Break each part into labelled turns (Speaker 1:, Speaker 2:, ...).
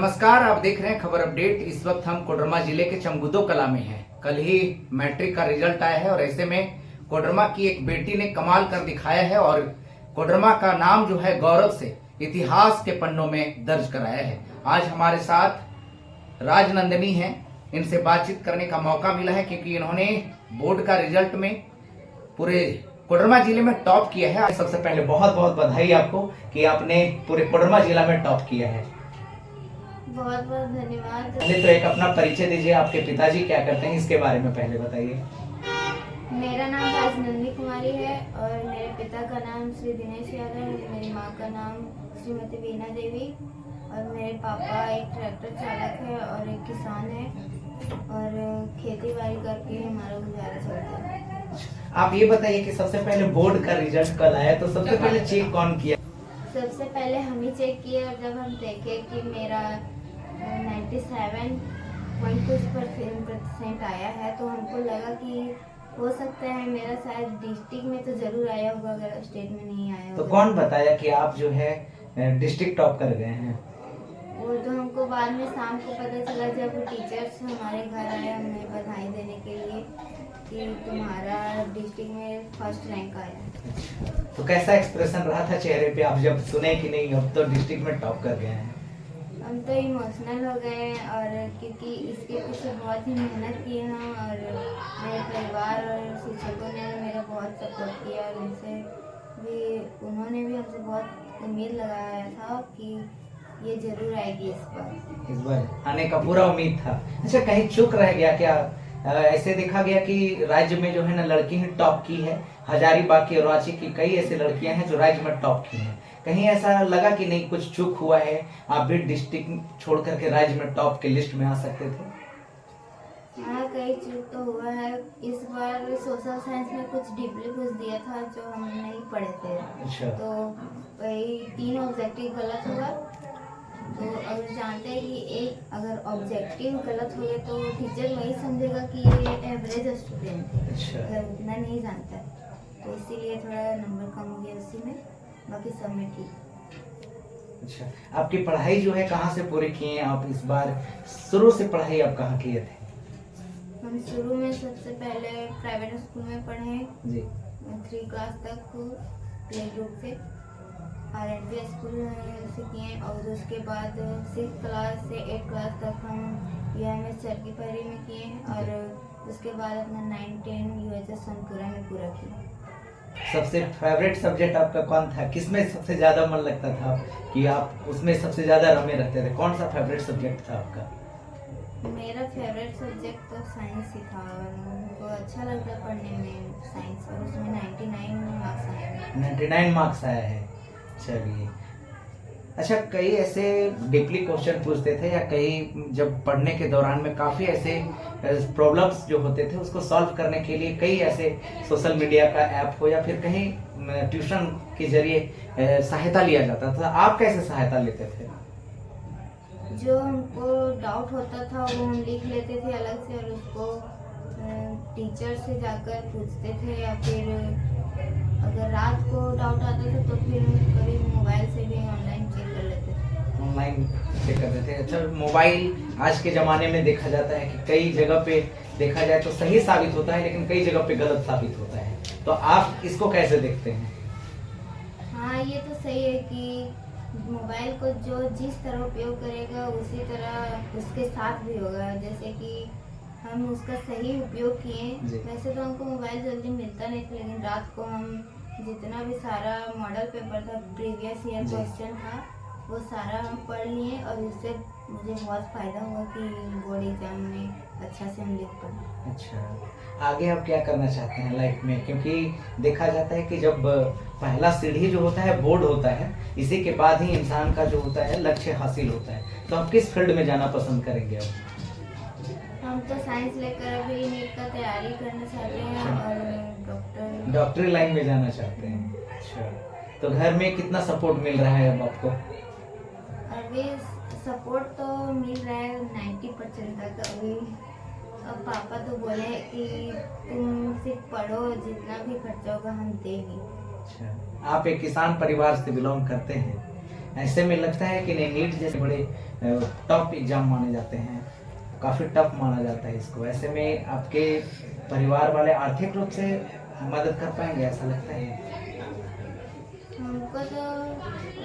Speaker 1: नमस्कार, आप देख रहे हैं खबर अपडेट। इस वक्त हम कोडरमा जिले के चमगुदो कला में हैं। कल ही मैट्रिक का रिजल्ट आया है और ऐसे में कोडरमा की एक बेटी ने कमाल कर दिखाया है और कोडरमा का नाम जो है गौरव से इतिहास के पन्नों में दर्ज कराया है। आज हमारे साथ राजनंदिनी हैं, इनसे बातचीत करने का मौका मिला है क्योंकि इन्होंने बोर्ड का रिजल्ट में पूरे कोडरमा जिले में टॉप किया है। सबसे पहले बहुत बहुत बधाई आपको कि आपने पूरे कोडरमा जिला में टॉप किया है।
Speaker 2: बहुत बहुत धन्यवाद।
Speaker 1: पहले तो एक अपना परिचय दीजिए, आपके पिताजी क्या करते हैं इसके बारे में पहले बताइए।
Speaker 2: मेरा नाम राजनंदिनी कुमारी है और मेरे पिता का नाम श्री दिनेश यादव है। मेरी माँ का नाम श्रीमती वीना देवी और मेरे पापा एक ट्रैक्टर चालक है और एक किसान है और खेती बाड़ी करके हमारा गुजारा चलता है।
Speaker 1: आप ये बताइए कि सबसे पहले बोर्ड का रिजल्ट कल आया तो सबसे पहले चेक कौन किया?
Speaker 2: सबसे पहले हम ही चेक किए और जब हम देखे कि मेरा 97.कुछ% आया है तो हमको लगा कि हो सकता है मेरा शायद डिस्ट्रिक्ट में तो जरूर आया होगा, अगर स्टेट में नहीं आया होगा।
Speaker 1: तो कौन बताया कि आप जो है डिस्ट्रिक्ट टॉप कर गए हैं?
Speaker 2: वो तो हमको बाद में शाम को पता चला जब टीचर्स हमारे घर आए हमें बधाई देने के लिए कि तुम्हारा डिस्ट्रिक्ट में फर्स्ट रैंक आया।
Speaker 1: तो कैसा एक्सप्रेशन रहा था चेहरे पे आप जब सुने कि नहीं अब तो डिस्ट्रिक्ट में टॉप कर गए हैं?
Speaker 2: हम तो इमोशनल हो गए और क्योंकि इसके पीछे बहुत ही मेहनत की है और मेरे परिवार और शिक्षकों ने मेरा बहुत सपोर्ट किया और उनसे भी उन्होंने भी हमसे बहुत उम्मीद लगाया था कि ये जरूर आएगी इस बार
Speaker 1: आने का पूरा उम्मीद था। अच्छा, कहीं चूक रह गया क्या? ऐसे देखा गया कि राज्य में जो है ना लड़की ही टॉप की है, हजारीबाग की और रांची की कई ऐसी लड़कियां हैं जो राज्य में टॉप की हैं। कहीं ऐसा लगा कि नहीं कुछ चूक हुआ है, आप भी डिस्ट्रिक्ट छोड़ करके राज्य में टॉप के लिस्ट में आ सकते थे?
Speaker 2: हाँ, कई चूक तो हुआ है। इस बार सोशल साइंस में कुछ डीपली कुछ दिया था जो हम नहीं पढ़े थे।
Speaker 1: अच्छा।
Speaker 2: तो वही 3 ऑब्जेक्टिव गलत हुआ। तो अब जानते हैं कि एक अगर ऑब्जेक्टिव गलत हो गया तो टीचर वही समझेगा कि ये एवरेज स्टूडेंट है।
Speaker 1: अच्छा।
Speaker 2: अगर उतना नहीं जानता है तो इसीलिए थोड़ा नंबर कम हो गया उसी में, बाकी सब में ठीक।
Speaker 1: अच्छा, आपकी पढ़ाई जो है कहाँ से पूरी किए हैं आप इस बार? शुरू से पढ़ाई आप कहाँ किए थे?
Speaker 2: हम शुरू में सबसे पहले प्राइवेट स्कूल में पढ़े
Speaker 1: जी।
Speaker 2: 3 क्लास तक प्ले ग्रुप से RNP स्कूल से किए और उसके बाद 6 क्लास से 8 क्लास तक हम UMS चरकीपरी में किए और उसके बाद अपना 9-10 UHS सोनपुरा में पूरा किया।
Speaker 1: सबसे फेवरेट सब्जेक्ट आपका कौन था? किसमें सबसे ज्यादा मन लगता था कि आप उसमें सबसे ज्यादा रमे रहते थे? कौन सा फेवरेट सब्जेक्ट था आपका?
Speaker 2: मेरा फेवरेट सब्जेक्ट तो साइंस ही था और मुझको अच्छा लगता पढ़ने में साइंस और उसमें 99 मार्क्स आए।
Speaker 1: 99 मार्क्स आया है, चलिए। अच्छा, कई ऐसे डीपली क्वेश्चन पूछते थे या कई जब पढ़ने के दौरान में काफ़ी ऐसे प्रॉब्लम्स जो होते थे उसको सॉल्व करने के लिए कई ऐसे सोशल मीडिया का ऐप हो या फिर कहीं ट्यूशन के जरिए सहायता लिया जाता था, आप कैसे सहायता लेते थे?
Speaker 2: जो हमको डाउट होता था वो हम लिख लेते थे अलग से और उसको टीचर से जाकर पूछते थे या फिर अगर रात को डाउट आता था तो फिर कभी मोबाइल से भी ऑनलाइन चेक कर लेते थे।
Speaker 1: ऑनलाइन चेक करते थे। अच्छा, मोबाइल आज के ज़माने में देखा जाता है कि कई जगह पे देखा जाए तो सही साबित होता है लेकिन कई जगह पे गलत साबित होता है, तो आप इसको कैसे देखते हैं?
Speaker 2: हाँ, ये तो सही है कि मोबाइल को जो जिस तरह उपयोग करेगा उसी तरह उसके साथ भी होगा। जैसे कि हम उसका सही उपयोग किए, वैसे तो हमको मोबाइल जल्दी मिलता नहीं था लेकिन रात को हम जितना भी सारा मॉडल पेपर था, प्रीवियस ईयर क्वेश्चन था, वो सारा हम पढ़ लिए और उससे मुझे बहुत फ़ायदा हुआ कि बोर्ड एग्जाम में अच्छा से हम लिख पाए।
Speaker 1: अच्छा, आगे आप क्या करना चाहते हैं लाइफ में? क्योंकि देखा जाता है कि जब पहला सीढ़ी जो होता है बोर्ड होता है, इसी के बाद ही इंसान का जो होता है लक्ष्य हासिल होता है, तो आप किस फील्ड में जाना पसंद करेंगे अब?
Speaker 2: हम तो साइंस लेकर अभी नीट का तैयारी करना चाहते हैं और
Speaker 1: डॉक्टरी लाइन में जाना चाहते हैं। अच्छा, तो घर में कितना सपोर्ट मिल रहा है अब आपको?
Speaker 2: अभी सपोर्ट तो मिल रहा है 90% तक। अभी अब पापा तो बोले कि तुम सिर्फ पढ़ो, जितना भी खर्चा होगा हम देंगे।
Speaker 1: अच्छा, आप एक किसान परिवार से बिलोंग करते हैं, ऐसे में लगता है कि नहीं नीट जैसे बड़े टॉप एग्जाम माने जाते हैं, काफ़ी टफ माना जाता है इसको। ऐसे में आपके परिवार वाले आर्थिक रूप से मदद कर पाएंगे ऐसा लगता है?
Speaker 2: हमको तो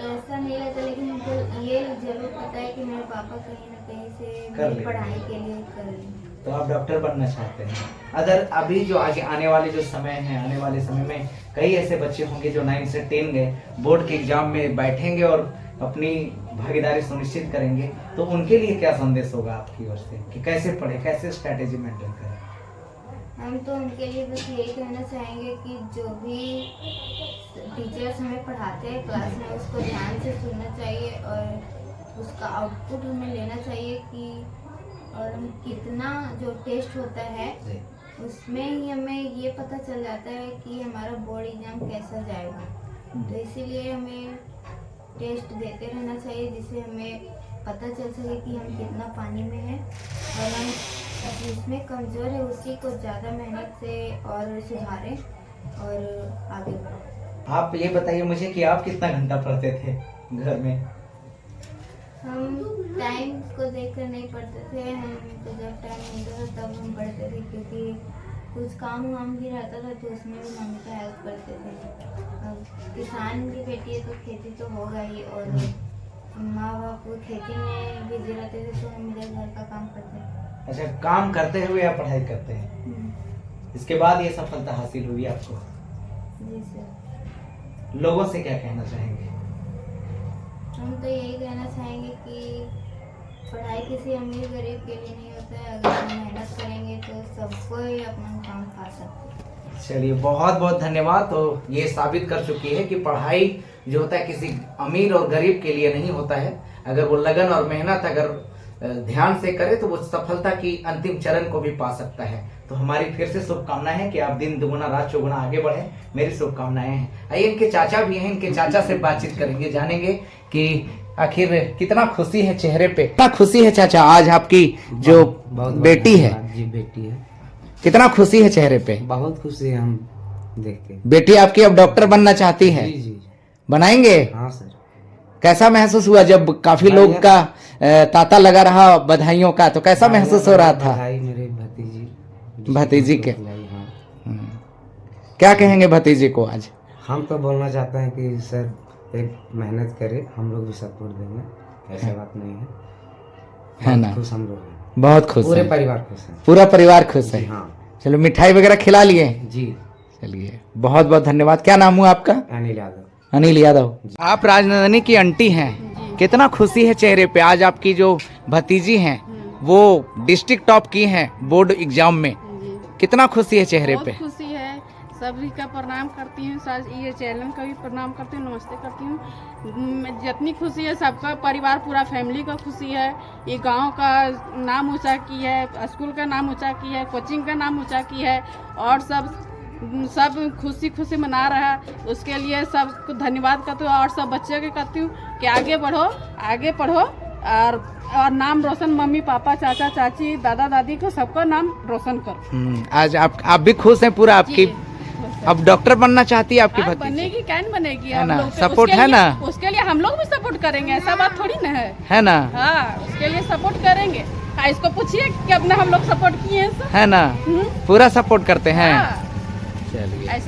Speaker 2: ऐसा नहीं लगता, लेकिन हमको ये जरूर पता है कि मेरे पापा कहीं ना कहीं से
Speaker 1: कर
Speaker 2: मेरी
Speaker 1: लेंगे।
Speaker 2: पढ़ाई के लिए कर लेंगे।
Speaker 1: तो आप डॉक्टर बनना चाहते हैं। अगर अभी जो आगे आने वाले जो समय है, आने वाले समय में कई ऐसे बच्चे होंगे जो 9 से 10 गए, बोर्ड के एग्जाम में बैठेंगे और अपनी भागीदारी सुनिश्चित करेंगे, तो उनके लिए क्या संदेश होगा आपकी ओर से कि कैसे पढ़े, कैसे स्ट्रैटेजी मेंटेन करें?
Speaker 2: हम तो उनके लिए बस यही कहना चाहेंगे कि जो भी टीचर्स हमें पढ़ाते हैं क्लास में उसको ध्यान से सुनना चाहिए और उसका आउटपुट हमें लेना चाहिए कि और हम कितना जो टेस्ट होता है उसमें ही हमें ये पता चल जाता है कि हमारा बोर्ड एग्जाम कैसा जाएगा। तो इसीलिए हमें टेस्ट देते रहना चाहिए जिससे हमें पता चल सके कि हम कितना पानी में हैं और हम जिसमें कमज़ोर है उसी को ज़्यादा मेहनत से और सुधारें और आगे बढ़ें।
Speaker 1: आप ये बताइए मुझे कि आप कितना घंटा पढ़ते थे घर में?
Speaker 2: हम टाइम को देखकर नहीं पढ़ते थे, हम तो जब टाइम मिलता था तब हम पढ़ते थे, क्योंकि कुछ काम वाम भी रहता था तो उसमें भी मम्मी का हेल्प करते थे। अब किसान की बेटी है तो खेती तो होगा ही, और माँ बाप खेती में बिजी रहते थे तो हम इधर घर का काम करते थे।
Speaker 1: अच्छा, काम करते हुए आप पढ़ाई करते हैं, इसके बाद ये सफलता हासिल हुई आपको?
Speaker 2: जी सर।
Speaker 1: लोगों से क्या कहना चाहेंगे?
Speaker 2: हम तो यही कहना चाहेंगे कि पढ़ाई किसी अमीर गरीब के लिए नहीं होता है, अगर हम मेहनत करेंगे तो सबको ही अपना काम खा सकते हैं।
Speaker 1: चलिए, बहुत बहुत धन्यवाद। तो ये साबित कर चुकी है कि पढ़ाई जो होता है किसी अमीर और गरीब के लिए नहीं होता है। अगर वो लगन और मेहनत अगर ध्यान से करे तो वो सफलता की अंतिम चरण को भी पा सकता है। तो हमारी फिर से शुभकामनाएं हैं कि आप दिन दुगुना रात चौगुना आगे बढ़े, मेरी शुभकामनाएं हैं। आइए, इनके चाचा भी हैं, इनके चाचा से बातचीत करेंगे, जानेंगे कि आखिर कितना खुशी है चेहरे पे। कितना खुशी है चाचा आज आपकी जो बेटी है?
Speaker 3: जी बेटी है।
Speaker 1: कितना खुशी है चेहरे पे?
Speaker 3: बहुत खुशी है हम देख के।
Speaker 1: बेटी आपकी अब डॉक्टर बनना चाहती है?
Speaker 3: जी जी।
Speaker 1: बनाएंगे?
Speaker 3: हाँ सर।
Speaker 1: कैसा महसूस हुआ जब काफी लोग का तांता लगा रहा बधाइयों का, तो कैसा महसूस हो रहा था?
Speaker 3: बधाई मेरे
Speaker 1: भतीजी के।
Speaker 3: हाँ।
Speaker 1: क्या कहेंगे भतीजी को आज?
Speaker 3: हम तो बोलना चाहते हैं कि सर एक मेहनत करे, हम लोग भी सपोर्ट देंगे, ऐसा बात नहीं है।
Speaker 1: है ना?
Speaker 3: बहुत खुश हम लोग हैं,
Speaker 1: बहुत खुश
Speaker 3: पूरे
Speaker 1: हैं।
Speaker 3: परिवार खुश है।
Speaker 1: पूरा परिवार खुश है।
Speaker 3: जी हाँ
Speaker 1: चलो, मिठाई वगैरह खिला लिए?
Speaker 3: जी।
Speaker 1: चलिए, बहुत बहुत धन्यवाद। क्या नाम हुआ आपका?
Speaker 3: अनिल यादव।
Speaker 1: अनिल यादव। आप राजनंदिनी की आंटी हैं, कितना खुशी है चेहरे पे आज आपकी जो भतीजी हैं वो डिस्ट्रिक्ट टॉप की हैं बोर्ड एग्जाम में, कितना खुशी है चेहरे पे?
Speaker 4: बहुत खुशी है, सभी का प्रणाम करती हूँ, ये चैनल का भी प्रणाम करती हूँ, नमस्ते करती हूँ। जितनी खुशी है सबका परिवार पूरा फैमिली का खुशी है। ये गांव का नाम ऊंचा की है, स्कूल का नाम ऊंचा की है, कोचिंग का नाम ऊंचा की है, और सब खुशी खुशी मना रहा है। उसके लिए सबको धन्यवाद करती हूँ और सब बच्चे के कहती हूँ कि आगे बढ़ो, आगे पढ़ो और नाम रोशन, मम्मी पापा चाचा चाची दादा दादी को सबका नाम रोशन करो।
Speaker 1: आज आप भी खुश हैं पूरा? आपकी अब डॉक्टर बनना चाहती है आपकी भतीजी?
Speaker 4: बनेगी, क्या नहीं बनेगी,
Speaker 1: है
Speaker 4: हम
Speaker 1: ना?
Speaker 4: लोग
Speaker 1: सपोर्ट है ना?
Speaker 4: उसके लिए हम लोग भी सपोर्ट करेंगे, ऐसा बात थोड़ी ना
Speaker 1: है ना?
Speaker 4: हाँ, उसके लिए सपोर्ट करेंगे। इसको पूछिए कि अपने हम लोग सपोर्ट किए हैं,
Speaker 1: है ना? पूरा सपोर्ट करते हैं।
Speaker 4: हाँ।
Speaker 1: चलिए,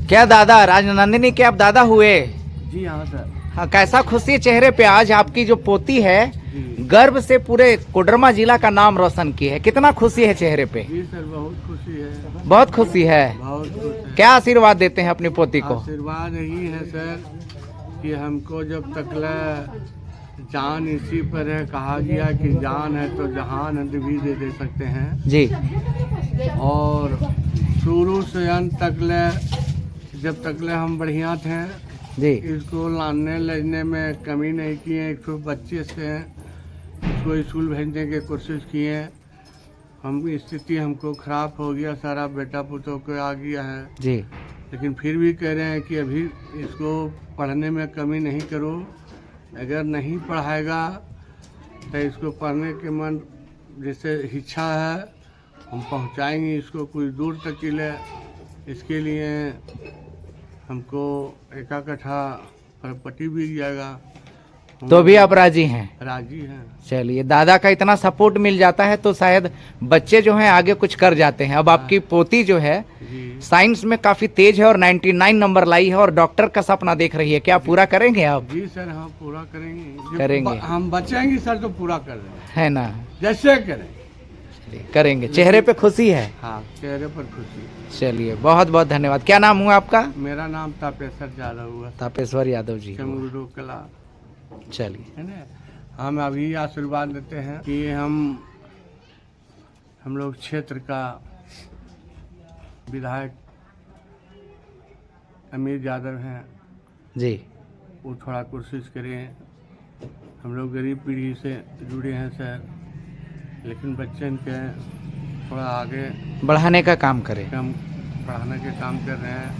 Speaker 1: क्या दादा राजनंदिनी के आप दादा हुए?
Speaker 3: जी हाँ सर।
Speaker 1: हाँ, कैसा खुशी चेहरे पे आज आपकी जो पोती है गर्व से पूरे कोडरमा जिला का नाम रोशन की है, कितना खुशी है चेहरे पे?
Speaker 5: जी सर, बहुत खुशी है,
Speaker 1: बहुत खुशी है।
Speaker 5: बहुत खुश है।
Speaker 1: क्या आशीर्वाद देते हैं अपनी पोती को?
Speaker 5: आशीर्वाद यही है सर कि हमको जब तक जान इसी पर है, कहा गया कि जान है तो जहान भी दे सकते हैं
Speaker 1: जी।
Speaker 5: और शुरू से अंत तक जब तक हम बढ़िया थे
Speaker 1: जी।
Speaker 5: इसको लाने लेने में कमी नहीं किए। 125 से इसको स्कूल भेजने की कोशिश किए, हम स्थिति हमको खराब हो गया, सारा बेटा पुतों को आ गया है
Speaker 1: जी।
Speaker 5: लेकिन फिर भी कह रहे हैं कि अभी इसको पढ़ने में कमी नहीं करो, अगर नहीं पढ़ाएगा तो इसको पढ़ने के मन जैसे इच्छा है हम पहुंचाएंगे इसको कुछ दूर तक के लिए। इसके लिए हमको 1 कट्ठा प्रॉपर्टी बिक जाएगा
Speaker 1: तो भी आप राजी हैं?
Speaker 5: राजी हैं।
Speaker 1: चलिए, दादा का इतना सपोर्ट मिल जाता है तो शायद बच्चे जो हैं आगे कुछ कर जाते हैं। अब आपकी पोती जो है
Speaker 5: जी
Speaker 1: साइंस में काफी तेज है और 99 नंबर लाई है और डॉक्टर का सपना देख रही है, क्या पूरा करेंगे आप?
Speaker 5: जी सर, हाँ पूरा करेंगे। जो
Speaker 1: करेंगे।
Speaker 5: हम बचेंगे सर तो पूरा कर देंगे,
Speaker 1: है ना?
Speaker 5: जैसे करें।
Speaker 1: करेंगे। चेहरे पे खुशी है?
Speaker 5: हाँ, चेहरे पर खुशी।
Speaker 1: चलिए, बहुत बहुत धन्यवाद। क्या नाम हुआ आपका?
Speaker 5: मेरा नाम तापेश्वर यादव हुआ,
Speaker 1: तापेश्वर यादव जी।
Speaker 5: चमगुदो कला,
Speaker 1: चलिए,
Speaker 5: है ना। हम अभी आशीर्वाद देते हैं कि हम लोग क्षेत्र का विधायक अमीर यादव हैं,
Speaker 1: जी
Speaker 5: वो थोड़ा कोशिश करें। हम लोग गरीब पीढ़ी से जुड़े हैं सर, लेकिन बच्चन के थोड़ा आगे
Speaker 1: बढ़ाने का काम करें।
Speaker 5: हम पढ़ाने के काम कर रहे हैं।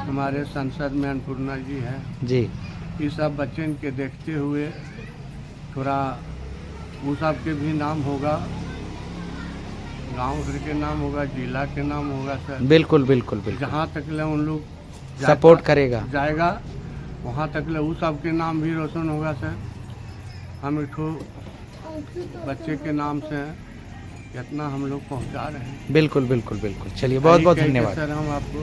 Speaker 5: हमारे सांसद में अन्नपूर्णा जी हैं,
Speaker 1: जी
Speaker 5: ये सब बच्चन के देखते हुए थोड़ा वो सब के भी नाम होगा, गांव भर के नाम होगा, जिला के नाम होगा सर।
Speaker 1: बिल्कुल बिल्कुल बिल्कुल।
Speaker 5: जहाँ तक ले उन लोग
Speaker 1: सपोर्ट करेगा
Speaker 5: जाएगा वहाँ तक ले वो सब के नाम भी रोशन होगा सर। हम एक ठो बच्चे के नाम से इतना हम लोग पहुँचा रहे हैं।
Speaker 1: बिल्कुल बिल्कुल बिल्कुल। चलिए, बहुत बहुत
Speaker 5: यही कह के
Speaker 1: धन्यवाद।
Speaker 5: सर हम आपको